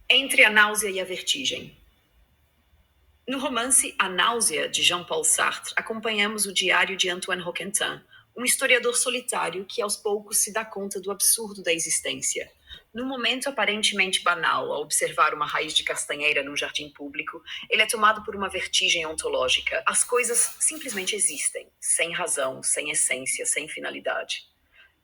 Entre a náusea e a vertigem. No romance A Náusea, de Jean-Paul Sartre, acompanhamos o diário de Antoine Roquentin, um historiador solitário que aos poucos se dá conta do absurdo da existência. Num momento aparentemente banal, ao observar uma raiz de castanheira num jardim público, ele é tomado por uma vertigem ontológica. As coisas simplesmente existem, sem razão, sem essência, sem finalidade.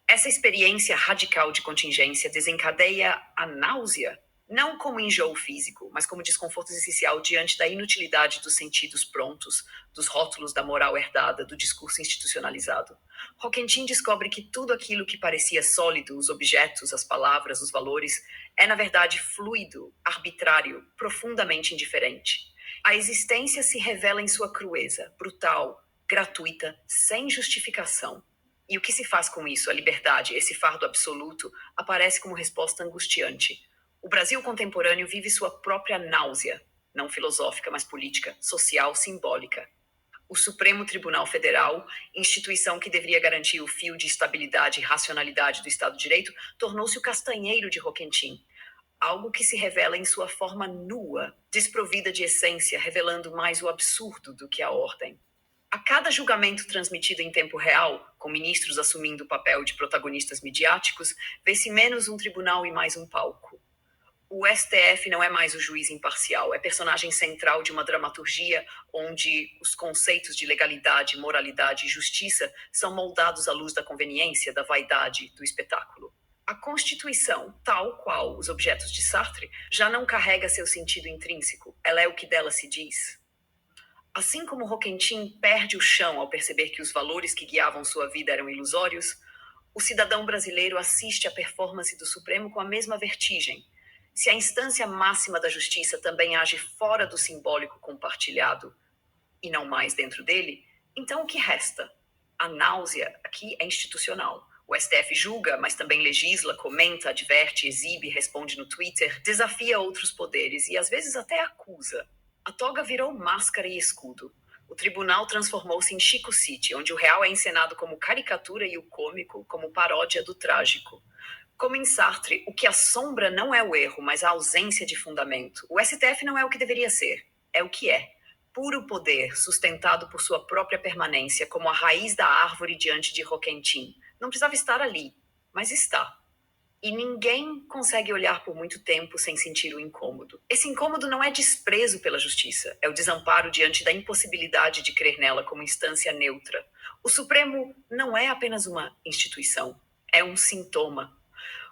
Essa experiência radical de contingência desencadeia a náusea, não como enjoo físico, mas como desconforto essencial diante da inutilidade dos sentidos prontos, dos rótulos da moral herdada, do discurso institucionalizado. Roquentin descobre que tudo aquilo que parecia sólido, os objetos, as palavras, os valores, é na verdade fluido, arbitrário, profundamente indiferente. A existência se revela em sua crueza, brutal, gratuita, sem justificação. E o que se faz com isso? A liberdade, esse fardo absoluto, aparece como resposta angustiante. O Brasil contemporâneo vive sua própria náusea, não filosófica, mas política, social, simbólica. O Supremo Tribunal Federal, instituição que deveria garantir o fio de estabilidade e racionalidade do Estado de Direito, tornou-se o castanheiro de Roquentin, algo que se revela em sua forma nua, desprovida de essência, revelando mais o absurdo do que a ordem. A cada julgamento transmitido em tempo real, com ministros assumindo o papel de protagonistas midiáticos, vê-se menos um tribunal e mais um palco. O STF não é mais o juiz imparcial, é personagem central de uma dramaturgia onde os conceitos de legalidade, moralidade e justiça são moldados à luz da conveniência, da vaidade, do espetáculo. A Constituição, tal qual os objetos de Sartre, já não carrega seu sentido intrínseco, ela é o que dela se diz. Assim como Roquentin perde o chão ao perceber que os valores que guiavam sua vida eram ilusórios, o cidadão brasileiro assiste à performance do Supremo com a mesma vertigem. Se a instância máxima da justiça também age fora do simbólico compartilhado e não mais dentro dele, então o que resta? A náusea aqui é institucional. O STF julga, mas também legisla, comenta, adverte, exibe, responde no Twitter, desafia outros poderes e às vezes até acusa. A toga virou máscara e escudo. O tribunal transformou-se em Chico City, onde o real é encenado como caricatura e o cômico como paródia do trágico. Como em Sartre, o que assombra não é o erro, mas a ausência de fundamento. O STF não é o que deveria ser, é o que é. Puro poder, sustentado por sua própria permanência, como a raiz da árvore diante de Roquentin. Não precisava estar ali, mas está. E ninguém consegue olhar por muito tempo sem sentir o incômodo. Esse incômodo não é desprezo pela justiça, é o desamparo diante da impossibilidade de crer nela como instância neutra. O Supremo não é apenas uma instituição, é um sintoma.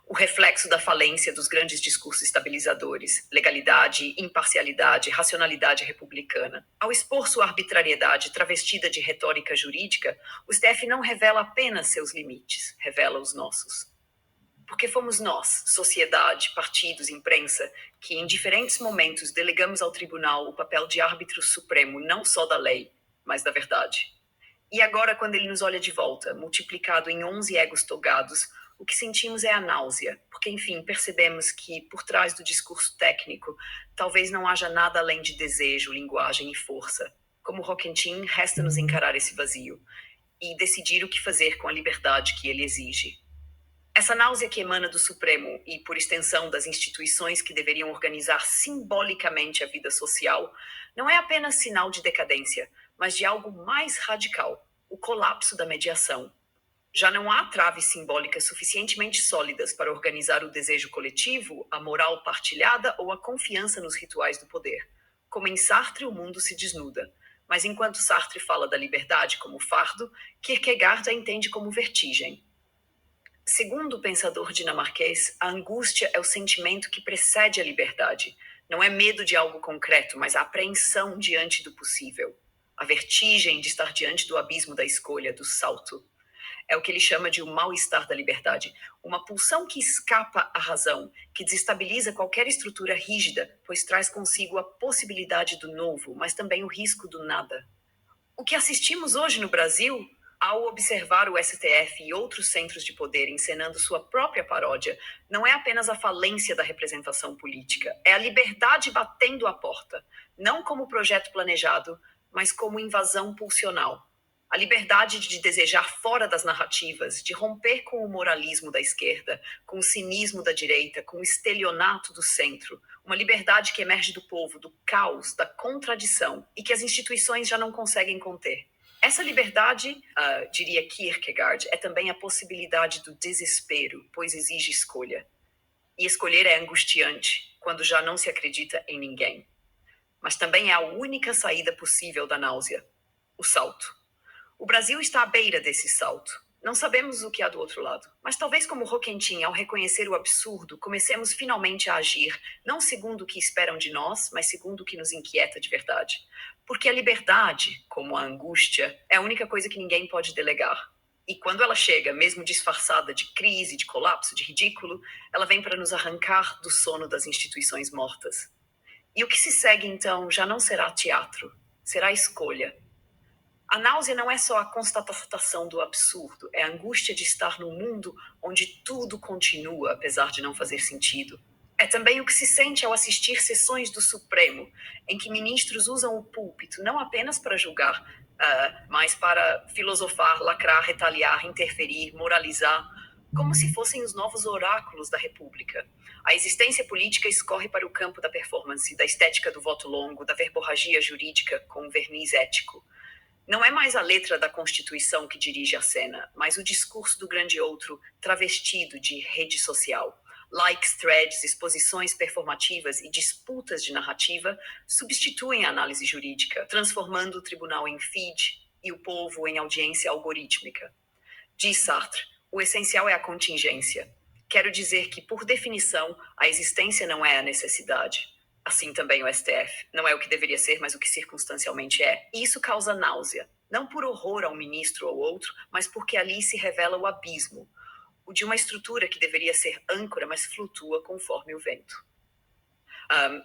O reflexo da falência dos grandes discursos estabilizadores, legalidade, imparcialidade, racionalidade republicana. Ao expor sua arbitrariedade travestida de retórica jurídica, o STF não revela apenas seus limites, revela os nossos. Porque fomos nós, sociedade, partidos, imprensa, que em diferentes momentos delegamos ao tribunal o papel de árbitro supremo, não só da lei, mas da verdade. E agora, quando ele nos olha de volta, multiplicado em 11 egos togados, o que sentimos é a náusea, porque, enfim, percebemos que, por trás do discurso técnico, talvez não haja nada além de desejo, linguagem e força. Como Roquentin, resta-nos encarar esse vazio e decidir o que fazer com a liberdade que ele exige. Essa náusea que emana do Supremo e, por extensão, das instituições que deveriam organizar simbolicamente a vida social, não é apenas sinal de decadência, mas de algo mais radical, o colapso da mediação. Já não há traves simbólicas suficientemente sólidas para organizar o desejo coletivo, a moral partilhada ou a confiança nos rituais do poder. Como em Sartre, o mundo se desnuda. Mas enquanto Sartre fala da liberdade como fardo, Kierkegaard a entende como vertigem. Segundo o pensador dinamarquês, a angústia é o sentimento que precede a liberdade. Não é medo de algo concreto, mas a apreensão diante do possível. A vertigem de estar diante do abismo da escolha, do salto. É o que ele chama de o mal-estar da liberdade. Uma pulsão que escapa à razão, que desestabiliza qualquer estrutura rígida, pois traz consigo a possibilidade do novo, mas também o risco do nada. O que assistimos hoje no Brasil, ao observar o STF e outros centros de poder encenando sua própria paródia, não é apenas a falência da representação política, é a liberdade batendo à porta, não como projeto planejado, mas como invasão pulsional. A liberdade de desejar fora das narrativas, de romper com o moralismo da esquerda, com o cinismo da direita, com o estelionato do centro. Uma liberdade que emerge do povo, do caos, da contradição e que as instituições já não conseguem conter. Essa liberdade, diria Kierkegaard, é também a possibilidade do desespero, pois exige escolha. E escolher é angustiante, quando já não se acredita em ninguém. Mas também é a única saída possível da náusea: o salto. O Brasil está à beira desse salto. Não sabemos o que há do outro lado. Mas talvez como Roquentin, ao reconhecer o absurdo, comecemos finalmente a agir, não segundo o que esperam de nós, mas segundo o que nos inquieta de verdade. Porque a liberdade, como a angústia, é a única coisa que ninguém pode delegar. E quando ela chega, mesmo disfarçada de crise, de colapso, de ridículo, ela vem para nos arrancar do sono das instituições mortas. E o que se segue, então, já não será teatro, será escolha. A náusea não é só a constatação do absurdo, é a angústia de estar num mundo onde tudo continua, apesar de não fazer sentido. É também o que se sente ao assistir sessões do Supremo, em que ministros usam o púlpito não apenas para julgar, mas para filosofar, lacrar, retaliar, interferir, moralizar, como se fossem os novos oráculos da República. A existência política escorre para o campo da performance, da estética do voto longo, da verborragia jurídica com verniz ético. Não é mais a letra da Constituição que dirige a cena, mas o discurso do grande outro travestido de rede social. Likes, threads, exposições performativas e disputas de narrativa substituem a análise jurídica, transformando o tribunal em feed e o povo em audiência algorítmica. Diz Sartre, o essencial é a contingência. Quero dizer que, por definição, a existência não é a necessidade. Assim também o STF. Não é o que deveria ser, mas o que circunstancialmente é. E isso causa náusea. Não por horror a um ministro ou outro, mas porque ali se revela o abismo. O de uma estrutura que deveria ser âncora, mas flutua conforme o vento.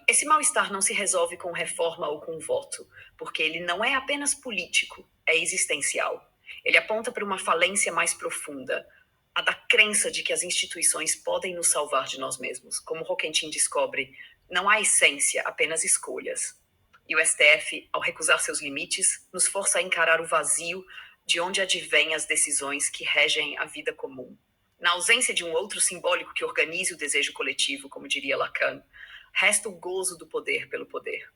Esse mal-estar não se resolve com reforma ou com voto, porque ele não é apenas político, é existencial. Ele aponta para uma falência mais profunda, a da crença de que as instituições podem nos salvar de nós mesmos. Como Roquentin descobre, não há essência, apenas escolhas. E o STF, ao recusar seus limites, nos força a encarar o vazio de onde advêm as decisões que regem a vida comum. Na ausência de um outro simbólico que organize o desejo coletivo, como diria Lacan, resta o gozo do poder pelo poder.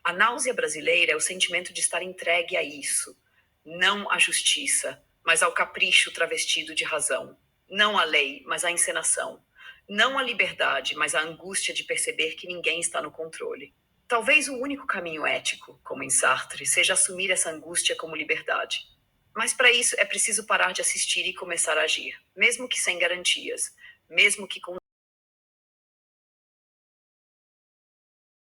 A náusea brasileira é o sentimento de estar entregue a isso, não à justiça, mas ao capricho travestido de razão. Não à lei, mas à encenação. Não à liberdade, mas à angústia de perceber que ninguém está no controle. Talvez o único caminho ético, como em Sartre, seja assumir essa angústia como liberdade. Mas para isso é preciso parar de assistir e começar a agir, mesmo que sem garantias, mesmo que com